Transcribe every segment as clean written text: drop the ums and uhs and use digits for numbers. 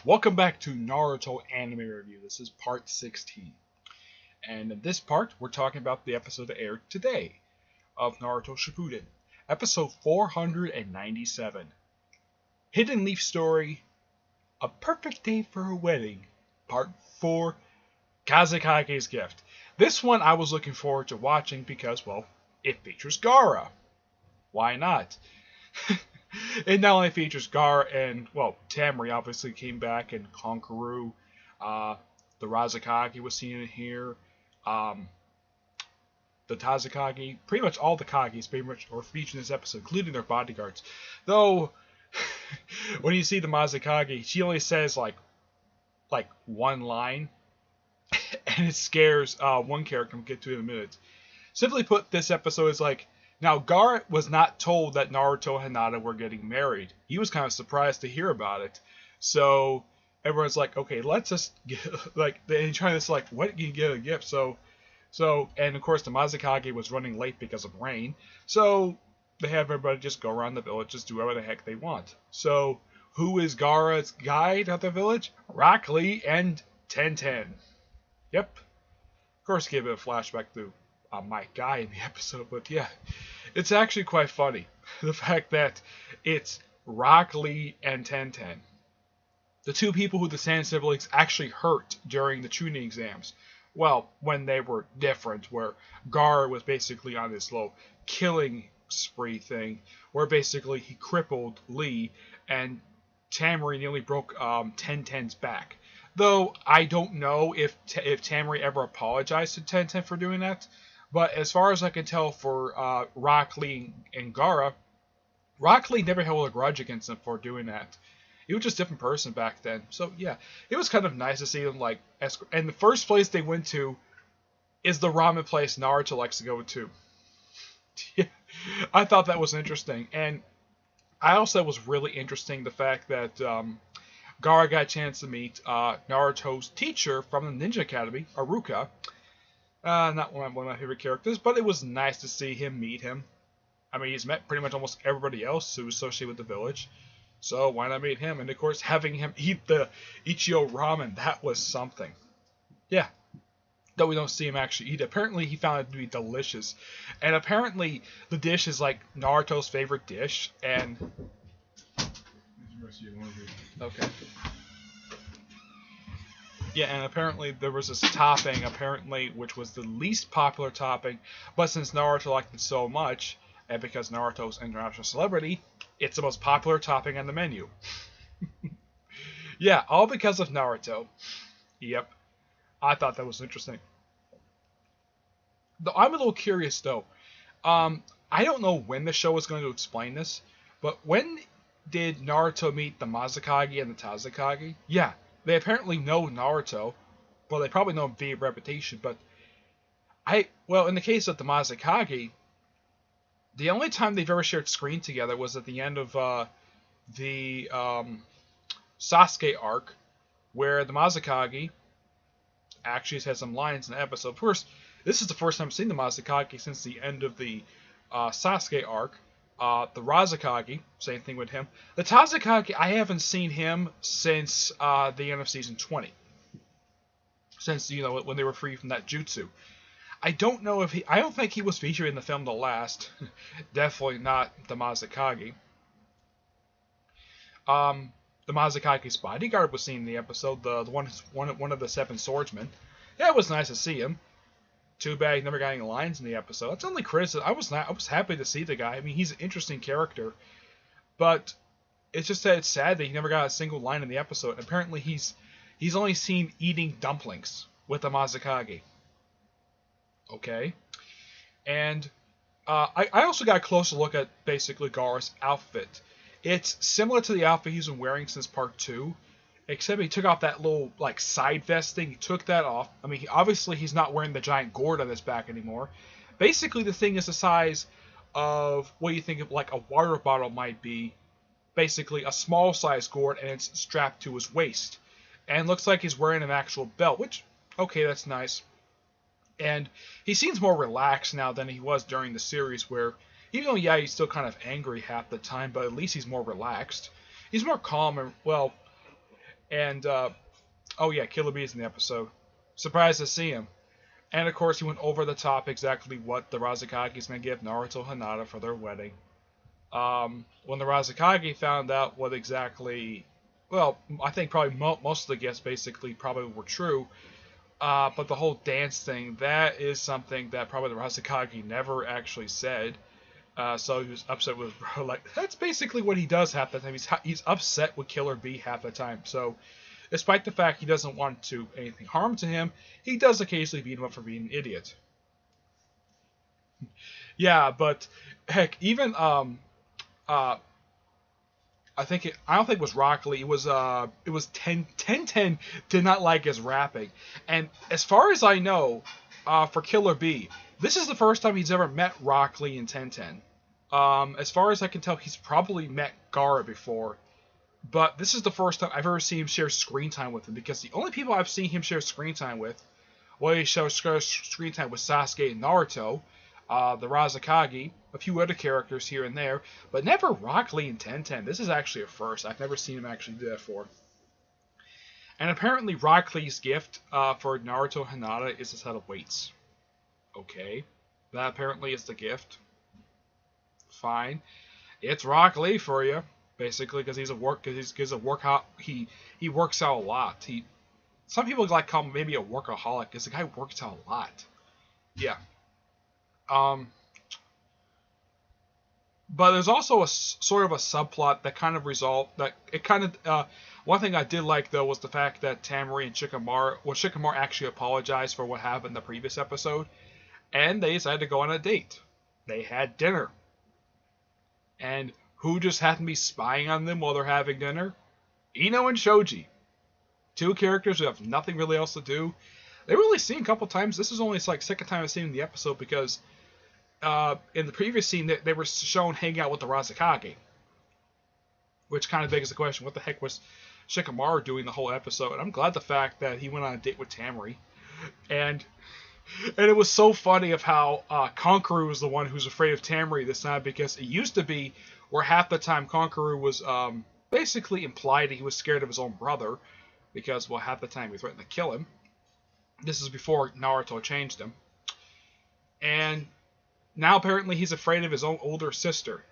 Welcome back to Naruto Anime Review. This is part 16. And in this part, we're talking about the episode that aired today of Naruto Shippuden. Episode 497. Hidden Leaf Story, A Perfect Day for a Wedding, Part 4, Kazekage's Gift. This one I was looking forward to watching because, well, it features Gaara. Why not? It not only features Gar and, well, Tamri obviously came back, and Konkaru, the Razakage was seen in here, the Tazekage, pretty much all the Kages pretty much are featured in this episode, including their bodyguards. Though, when you see the Mazakage, she only says, like one line, and it scares one character we'll get to in a minute. Simply put, this episode is like, now, Gar was not told that Naruto and Hinata were getting married. He was kind of surprised to hear about it. So, everyone's like, okay, let's just, they're trying to select what can you get a gift. So, and of course, the Mazakage was running late because of rain. So, they have everybody just go around the village, just do whatever the heck they want. So, who is Gaara's guide at the village? Rock Lee and Tenten. Yep. Of course, give it a flashback to my guy in the episode, but yeah, it's actually quite funny. The fact that it's Rock Lee and Tenten, the two people who the Sand siblings actually hurt during the tuning exams. Well, when they were different, where Gar was basically on this low killing spree thing, where basically he crippled Lee, and Tamari nearly broke Tenten's back. Though I don't know if Tamari ever apologized to Tenten for doing that. But as far as I can tell for Rock Lee and Gaara, Rock Lee never held a grudge against him for doing that. He was just a different person back then. So yeah, it was kind of nice to see them like escort. And the first place they went to is the ramen place Naruto likes to go to. Yeah, I thought that was interesting. And I also was really interesting the fact that Gaara got a chance to meet Naruto's teacher from the Ninja Academy, Aruka. Not one of my favorite characters, but it was nice to see him meet him. I mean, he's met pretty much almost everybody else who's associated with the village. So why not meet him? And of course, having him eat the Ichio ramen, that was something. Yeah. Though we don't see him actually eat it. Apparently, he found it to be delicious. And apparently, the dish is like Naruto's favorite dish. And... okay. Yeah, and apparently there was this topping, which was the least popular topping, but since Naruto liked it so much, and because Naruto's an international celebrity, it's the most popular topping on the menu. Yeah, all because of Naruto. Yep. I thought that was interesting. Though I'm a little curious, though. I don't know when the show is going to explain this, but when did Naruto meet the Mazakage and the Tazekage? Yeah. They apparently know Naruto. Well, they probably know him via reputation, but in the case of the Mazakage, the only time they've ever shared screen together was at the end of the Sasuke arc, where the Mazakage actually has some lines in the episode. Of course, this is the first time I've seen the Mazakage since the end of the Sasuke arc. The Razakage, same thing with him. The Tazekage, I haven't seen him since the end of season 20. Since, when they were free from that jutsu. I don't know if I don't think he was featured in the film The Last. Definitely not the Mazakage. The Mazakage's bodyguard was seen in the episode, the one of the 7 swordsmen. Yeah, it was nice to see him. Too bad he never got any lines in the episode. That's only criticism. I was happy to see the guy. I mean, he's an interesting character, but it's just that it's sad that he never got a single line in the episode. Apparently, he's only seen eating dumplings with the Mazakage. Okay, and I also got a closer look at basically Gaara's outfit. It's similar to the outfit he's been wearing since part 2. Except he took off that little, side vest thing. He took that off. I mean, obviously he's not wearing the giant gourd on his back anymore. Basically, the thing is the size of what you think of, a water bottle might be. Basically, a small size gourd, and it's strapped to his waist. And looks like he's wearing an actual belt, which, okay, that's nice. And he seems more relaxed now than he was during the series, where, even though, yeah, he's still kind of angry half the time, but at least he's more relaxed. He's more calm and, well... And oh yeah, Killer Bee's in the episode. Surprised to see him. And of course, he went over the top exactly what the Razakage is going to give Naruto Hinata for their wedding. When the Razakage found out what exactly, well, I think probably most of the gifts basically probably were true. But the whole dance thing, that is something that probably the Razakage never actually said. So he was upset with bro. Like, that's basically what he does half the time. He's upset with Killer Bee half the time. So, despite the fact he doesn't want to anything harm to him, he does occasionally beat him up for being an idiot. Yeah, but heck, even I don't think it was Rock Lee. It was 10 did not like his rapping. And as far as I know, for Killer Bee, this is the first time he's ever met Rock Lee in 10. As far as I can tell, he's probably met Gaara before, but this is the first time I've ever seen him share screen time with him, because the only people I've seen him share screen time with, well, he shares screen time with Sasuke and Naruto, the Razakage, a few other characters here and there, but never Rock Lee in 10. This is actually a first. I've never seen him actually do that before. And apparently Rock Lee's gift for Naruto Hinata is a set of weights. Okay. That apparently is the gift. Fine. It's Rock Lee for you, basically, because he works out a lot. Some people like call him maybe a workaholic, because the guy works out a lot. Yeah. But there's also a sort of a subplot that kind of one thing I did like, though, was the fact that Tamari and Shikamaru actually apologized for what happened in the previous episode, and they decided to go on a date. They had dinner. And who just happened to be spying on them while they're having dinner? Ino and Shoji. Two characters who have nothing really else to do. They were only seen a couple times. This is only second time I've seen in the episode, because in the previous scene they were shown hanging out with the Razakage, which kind of begs the question: what the heck was Shikamaru doing the whole episode? And I'm glad the fact that he went on a date with Tamari, and it was so funny of how Konkaru was the one who's afraid of Tamari this time, because it used to be where half the time Konkaru was basically implied that he was scared of his own brother, because, well, half the time he threatened to kill him. This is before Naruto changed him. And now apparently he's afraid of his own older sister,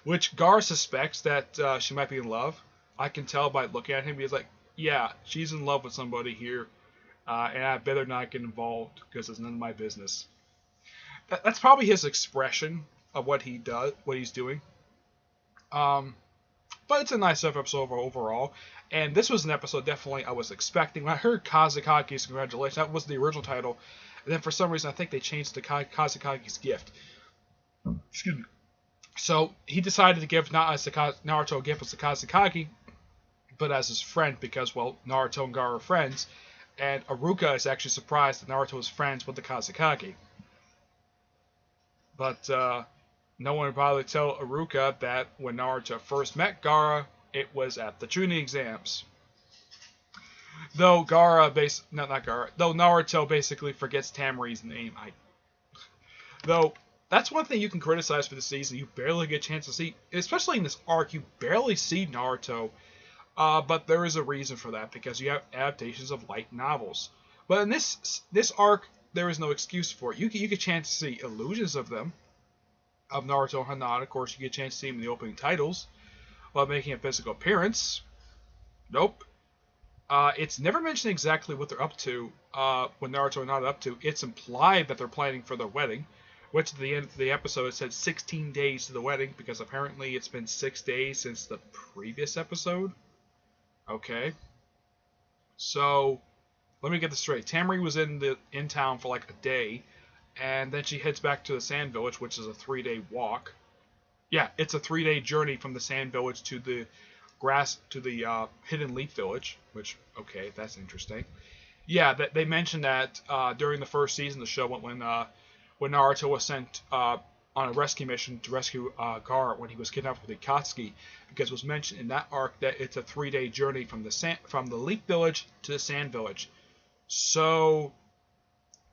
which Gar suspects that she might be in love. I can tell by looking at him. He's like, yeah, she's in love with somebody here, and I better not get involved because it's none of my business. That's probably his expression of what he does, what he's doing. But it's a nice episode overall. And this was an episode definitely I was expecting. When I heard Kazekage's congratulations, that was the original title. And then for some reason I think they changed to Kazekage's gift. Excuse me. So he decided to give not as Naruto a gift as the Kazekage, but as his friend, because, well, Naruto and Gaara are friends. And Iruka is actually surprised that Naruto is friends with the Kazekage. But no one would probably tell Iruka that when Naruto first met Gaara, it was at the Chunin exams. Though though Naruto basically forgets Tamari's name. Though that's one thing you can criticize for the season. You barely get a chance to see, especially in this arc, you barely see Naruto. But there is a reason for that, because you have adaptations of light novels. But in this arc, there is no excuse for it. You get a chance to see illusions of them, of Naruto and Hinata. Of course, you get a chance to see them in the opening titles, while making a physical appearance. Nope. It's never mentioned exactly what they're up to, when Naruto and Hinata are up to. It's implied that they're planning for their wedding, which at the end of the episode it said 16 days to the wedding, because apparently it's been 6 days since the previous episode. Okay. So, let me get this straight. Tamari was in town for like a day, and then she heads back to the Sand Village, which is a 3-day walk. Yeah, it's a 3-day journey from the Sand Village to the Hidden Leaf Village, which, okay, that's interesting. Yeah, they mentioned that during the first season of the show, when Naruto was sent on a rescue mission to rescue Gaara when he was kidnapped with Akatsuki, because it was mentioned in that arc that it's a 3-day journey from the Leaf Village to the Sand Village. So,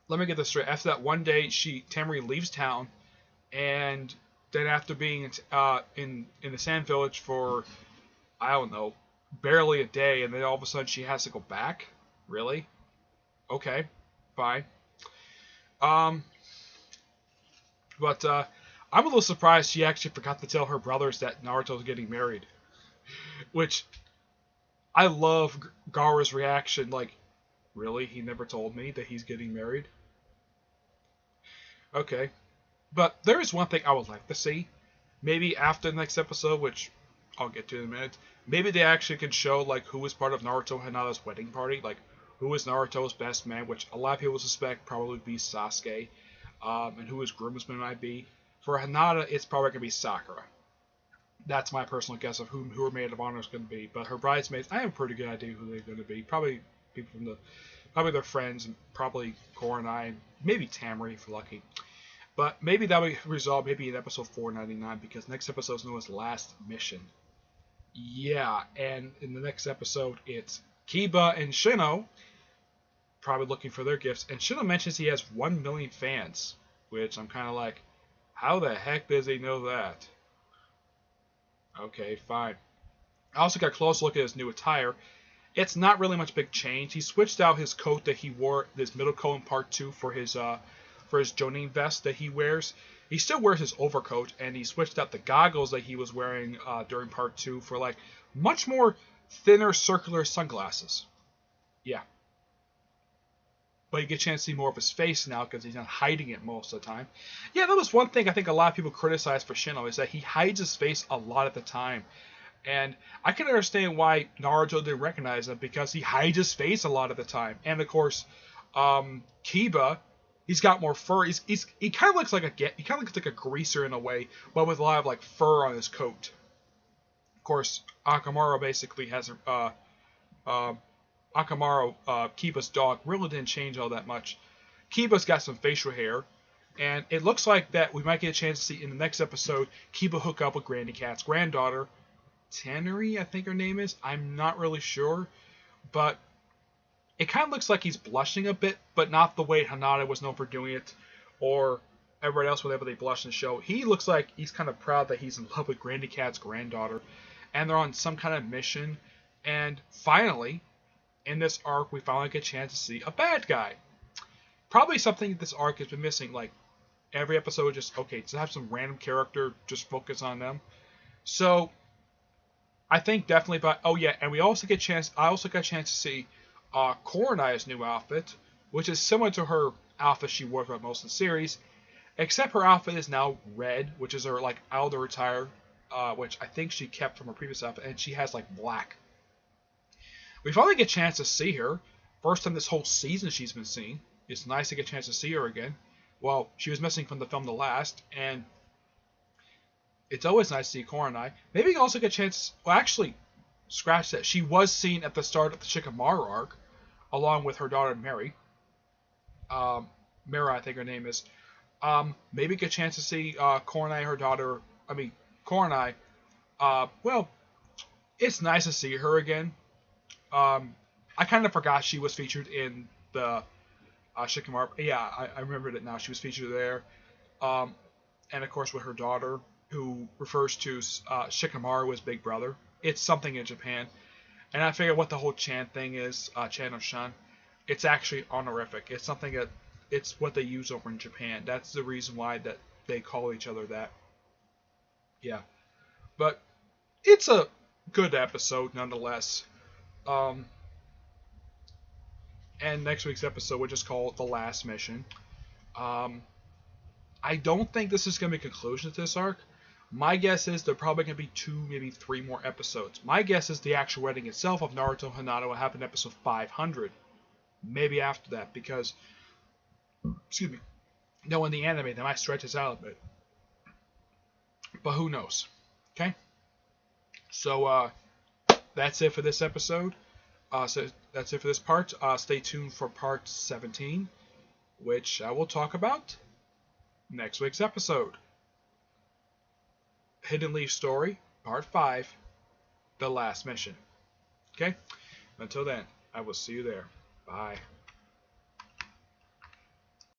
let me get this straight. After that one day, Tamari leaves town, and then after being in the Sand Village for, I don't know, barely a day, and then all of a sudden she has to go back? Really? Okay, fine. Um, but I'm a little surprised she actually forgot to tell her brothers that Naruto's getting married. Which, I love Gaara's reaction, like, really? He never told me that he's getting married? Okay. But there is one thing I would like to see. Maybe after the next episode, which I'll get to in a minute, maybe they actually can show like who was part of Naruto Hinata's wedding party, like who was Naruto's best man, which a lot of people suspect probably be Sasuke, and who his groomsman might be. For Hinata, it's probably gonna be Sakura. That's my personal guess of who her maid of honor is gonna be. But her bridesmaids, I have a pretty good idea who they're gonna be. Probably people from probably their friends, and probably Koronai, maybe Tamari if lucky. But maybe that will resolve maybe in episode 499 because next episode is known as Last Mission. Yeah, and in the next episode it's Kiba and Shino probably looking for their gifts, and Shino mentions he has 1 million fans, which I'm kind of like, how the heck does he know that? Okay, fine. I also got a close look at his new attire. It's not really much big change. He switched out his coat that he wore, this middle coat in part 2 for his Jonin vest that he wears. He still wears his overcoat, and he switched out the goggles that he was wearing during part 2 for like much more thinner circular sunglasses. Yeah. But you get a chance to see more of his face now because he's not hiding it most of the time. Yeah, that was one thing I think a lot of people criticize for Shino is that he hides his face a lot at the time. And I can understand why Naruto didn't recognize him because he hides his face a lot of the time. And of course, Kiba, he's got more fur. He kind of looks like a greaser in a way, but with a lot of like fur on his coat. Of course, Akamaru basically has Kiba's dog really didn't change all that much. Kiba's got some facial hair, and it looks like that we might get a chance to see in the next episode Kiba hook up with Granny Cat's granddaughter, Tannery, I think her name is. I'm not really sure, but it kind of looks like he's blushing a bit, but not the way Hinata was known for doing it, or everyone else whenever they blush in the show. He looks like he's kind of proud that he's in love with Granny Cat's granddaughter, and they're on some kind of mission, and finally, in this arc, we finally get a chance to see a bad guy. Probably something this arc has been missing, like every episode just, okay, to have some random character, just focus on them. So, I think definitely, but oh yeah, and I also got a chance to see Koronai's new outfit, which is similar to her outfit she wore throughout most of the series, except her outfit is now red, which is her like out of retire, which I think she kept from her previous outfit, and she has like black. We finally get a chance to see her. First time this whole season she's been seen. It's nice to get a chance to see her again. Well, she was missing from the film The Last, and it's always nice to see Koronai. Maybe you can also get a chance. Well, actually, scratch that. She was seen at the start of the Shikamaru arc, along with her daughter Mary. Mira, I think her name is. Maybe get a chance to see Koronai, her daughter. Koronai. Well, it's nice to see her again. I kind of forgot she was featured in the Shikamaru. Yeah, I remembered it now. She was featured there. And of course with her daughter, who refers to Shikamaru as Big Brother. It's something in Japan. And I figure what the whole Chan thing is, Chan or Shan, it's actually honorific. It's something that, it's what they use over in Japan. That's the reason why that they call each other that. Yeah. But it's a good episode nonetheless. And next week's episode, which is called The Last Mission. I don't think this is going to be a conclusion to this arc. My guess is there probably going to be 2, maybe 3 more episodes. My guess is the actual wedding itself of Naruto and Hinata will happen in episode 500. Maybe after that, because, excuse me, no, in the anime, they might stretch this out a bit. But who knows? Okay? So, that's it for this episode. So that's it for this part. Stay tuned for part 17, which I will talk about next week's episode. Hidden Leaf Story, Part 5, The Last Mission. Okay? Until then, I will see you there. Bye.